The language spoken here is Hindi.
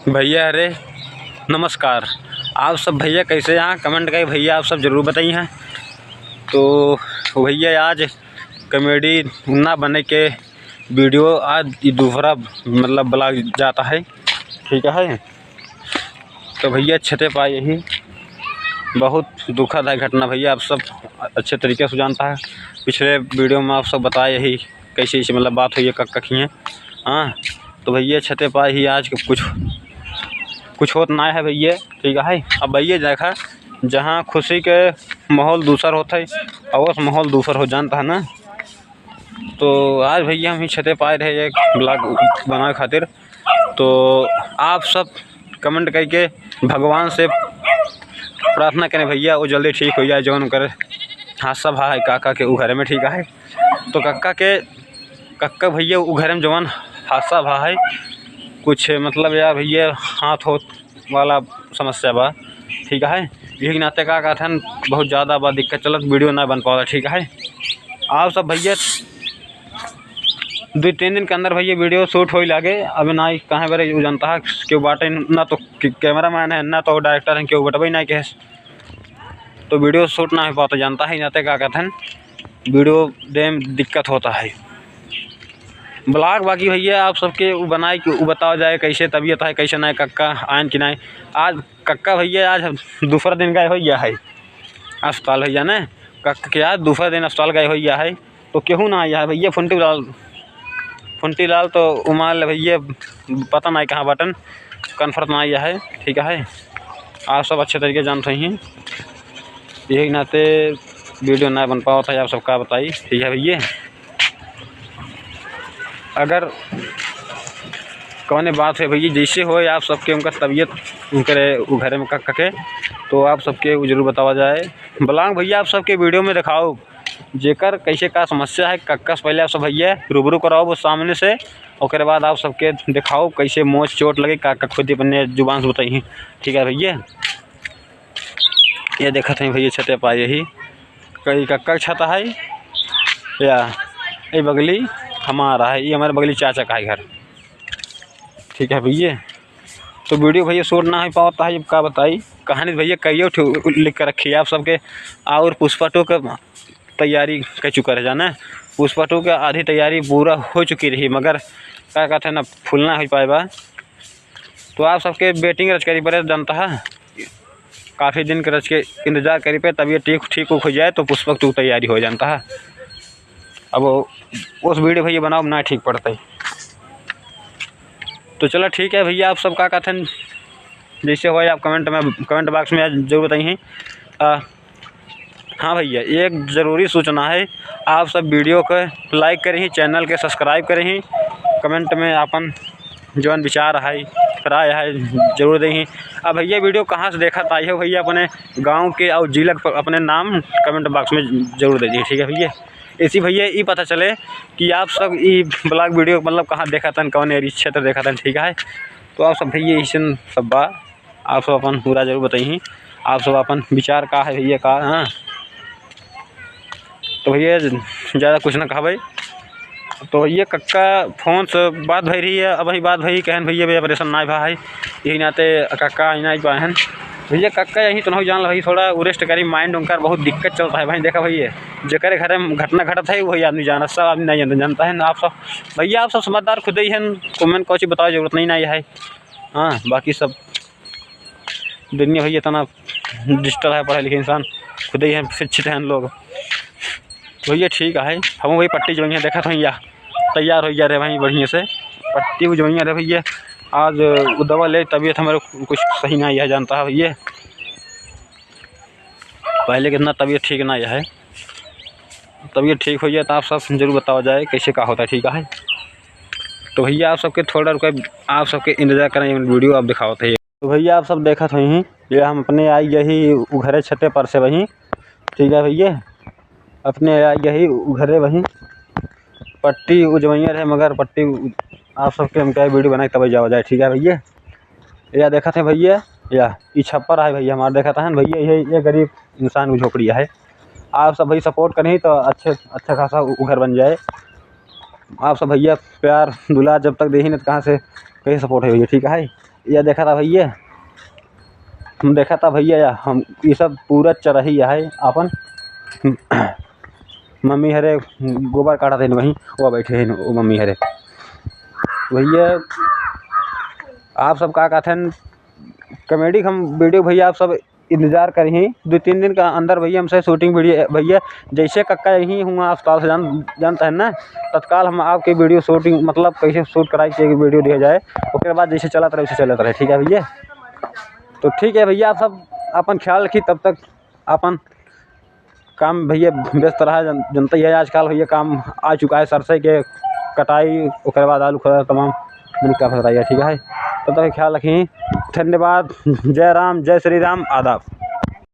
भैया अरे नमस्कार। आप सब भैया कैसे हैं? कमेंट करके भैया आप सब ज़रूर बताइए हैं। तो भैया आज कॉमेडी ना बने के वीडियो आज दूसरा मतलब ब्लॉग जाता है, ठीक है। तो भैया छते पा यही बहुत दुखद है घटना भैया, आप सब अच्छे तरीके से जानता है। पिछले वीडियो में आप सब बताए यही कैसे मतलब बात हुई है कक्की है। हाँ तो भैया छते पा ही आज कुछ होत ना है भैया, ठीक है। अब भैया देखा जहाँ खुशी के माहौल दूसर होता है और उस माहौल दूसर हो जानता है ना। तो आज भैया हम ही छते पाए रहे एक ब्लॉग बनाए खातिर। तो आप सब कमेंट करके भगवान से प्रार्थना करें भैया वो जल्दी ठीक हो जाए, जौन करे हादसा भा है काका के उ घरे में, ठीक है। तो कक्का भैया उ घरे में जौन हादसा भा है कुछ मतलब यार भैया हाथ हो वाला समस्या बा, ठीक है। यही नाते का कहन बहुत ज़्यादा बा दिक्कत चलत वीडियो ना बन पा रहा, ठीक है। आप सब भैया 2-3 दिन के अंदर भैया वीडियो शूट हो लागे। अब ना कहाँ बारे जानता है क्यों बाटे ना तो कैमरा मैन है ना तो डायरेक्टर है, क्यों बटबई ना के तो वीडियो शूट ना हो पाता जानता है नाते का कहन वीडियो दे में दिक्कत होता है ब्लॉग। बाकी भैया आप सबके बनाए कि बताओ जाए कैसे तबीयत है कैसे नहीं कक्का आयन कि नहीं। आज कक्का भैया आज दूसरा दिन गए हो गया है अस्पताल भैया ने कक्का के आज दूसरा दिन अस्पताल गए हो गया है। तो क्यों ना आया है भैया फुंटी लाल तो उमाल भैया पता नहीं कहाँ बटन कन्फर्म ना आया है, ठीक है। आप सब अच्छे तरीके जानते हैं यही नाते वीडियो ना बन पाओ था आप सबका बताइए, ठीक है भैया। अगर कौन बात है भैया जैसे हो आप सबके उनका तबीयत उनके घरे में कक्का के तो आप सबके जरूर बतावा जाए ब्लॉग भैया। आप सबके वीडियो में दिखाओ जेकर कैसे का समस्या है कक्का से पहले आप सब भैया रूबरू कराओ वो सामने से, और बाद आप सबके दिखाओ कैसे मोच चोट लगे काका खुद ही अपने जुबान से बताइए, ठीक है भैया। ये देखा था भैया छते पा यही कई कक्का छता है या ये बगली हमारा है, ये हमारे बगली चाचा का है घर, ठीक है भैया। तो वीडियो भैया शूट ना हो पाता है का बताई कहानी भैया कई लिख कर रखी है आप सबके। और पुष्पा 2 का तैयारी कर चुका है जाना, पुष्पा 2 का आधी तैयारी पूरा हो चुकी रही मगर क्या कहते हैं ना फुल ना हो पाएगा। तो आप सबके वेटिंग रच करी पर जनता है काफ़ी दिन के रच के इंतज़ार करी पे तब ये ठीक हो जाए तो पुष्पा 2 तैयारी हो जानता है। अब उस वीडियो भैया बनाओ ना ठीक पड़ता है। तो चलो ठीक है भैया आप सब का कथन जैसे हो आप कमेंट बॉक्स में जरूर बताइए। हाँ भैया एक ज़रूरी सूचना है आप सब वीडियो को लाइक करें चैनल के सब्सक्राइब करें कमेंट में अपन जौन विचार है राय है जरूर दें। अब भैया वीडियो कहाँ से देखा आई हो भैया अपने गांव के और जिला अपने नाम कमेंट बॉक्स में जरूर दे दिए, ठीक है भैया। इसी भैया ये पता चले कि आप सब ये ब्लॉग वीडियो मतलब कहाँ देखा था कौन एरिया क्षेत्र देखा था, ठीक है। तो आप सब भैया इसन सब बा आप सब अपन पूरा जरूर बताइए आप सब अपन विचार का है भैया का। हाँ तो भैया ज़्यादा कुछ ना कहा भाई। तो भैया कक्का फ़ोन से बात भई रही है अब वही बात भई कहन भैया भैया ऑपरेशन ना भा है यही नाते कक्का ना पाहन भैया कक्का यही तो नहीं जान भाई थोड़ा रेस्ट करी माइंड उनका बहुत दिक्कत चलता है भाई। देखा भैया जेकर घर में घटना घटत है वही आदमी जाना सब आदमी नहीं जानता है। आप सब भैया आप सब समझदार खुद ही हैं कमेंट कुछ बताओ जरूरत नहीं है। हाँ बाकी सब दुनिया भैया इतना डिजिटल है पढ़े लिखे इंसान खुद ही हैं शिक्षित हैं लोग भैया, ठीक है। हम वही पट्टी जो देखा था भैया तैयार हो गया रहे भाई बढ़िया से पट्टी जो रहे भैया आज वो दवा ले तबीयत हमारे कुछ सही ना है जानता है भैया पहले कितना तबीयत ठीक ना है तबीयत ठीक हो जाए तो आप सब जरूर बताओ जाए कैसे का होता है, ठीक है। तो भैया आप सबके थोड़ा रुपये आप सबके इंतजार करें वीडियो आप दिखाओ थे। तो भैया आप सब देखा था ये हम अपने आई यही घरे छते पर से वहीं, ठीक है भैया अपने यही घरे वहीं पट्टी उजवैया है मगर पट्टी आप सबके हम क्या वीडियो बनाए तब जाओ जाए, ठीक है भैया। या देखा थे भैया या ये छप्पर है भैया हमारा देखा था भैया ये गरीब इंसान की झोपड़ी है। आप सब भाई सपोर्ट करें तो अच्छा खासा घर बन जाए। आप सब भैया प्यार दुलार जब तक दे ही नहीं तो कहाँ से कैसे सपोर्ट है भैया, ठीक है। यह देखा था भैया, हम देखा था भैया या हम ये सब पूरा चरही है अपन मम्मी हरे गोबर काटा थे वहीं वो बैठे हैं वो मम्मी हरे भैया। आप सब का कहते हैं कॉमेडी हम वीडियो भैया आप सब इंतज़ार करें 2-3 दिन का अंदर भैया हमसे शूटिंग वीडियो भैया जैसे कक्का यहीं हूँ अस्पताल से जानता है ना, तत्काल हम आपके वीडियो शूटिंग मतलब कैसे शूट कराई चाहिए वीडियो दिया जाए, उसके बाद जैसे चलता रहे वैसे चलता रहे। ठीक है भैया, तो ठीक है भैया, आप सब अपन ख्याल रखिए, तब तक अपन काम भैया व्यस्त रहा जनता ही है आजकल भैया, काम आ चुका है सरसों के कटाई उसके बाद आलू खड़ा तमाम का फसराइया। ठीक है, तब तक ख्याल रखें। धन्यवाद। जय राम, जय श्री राम, आदाब।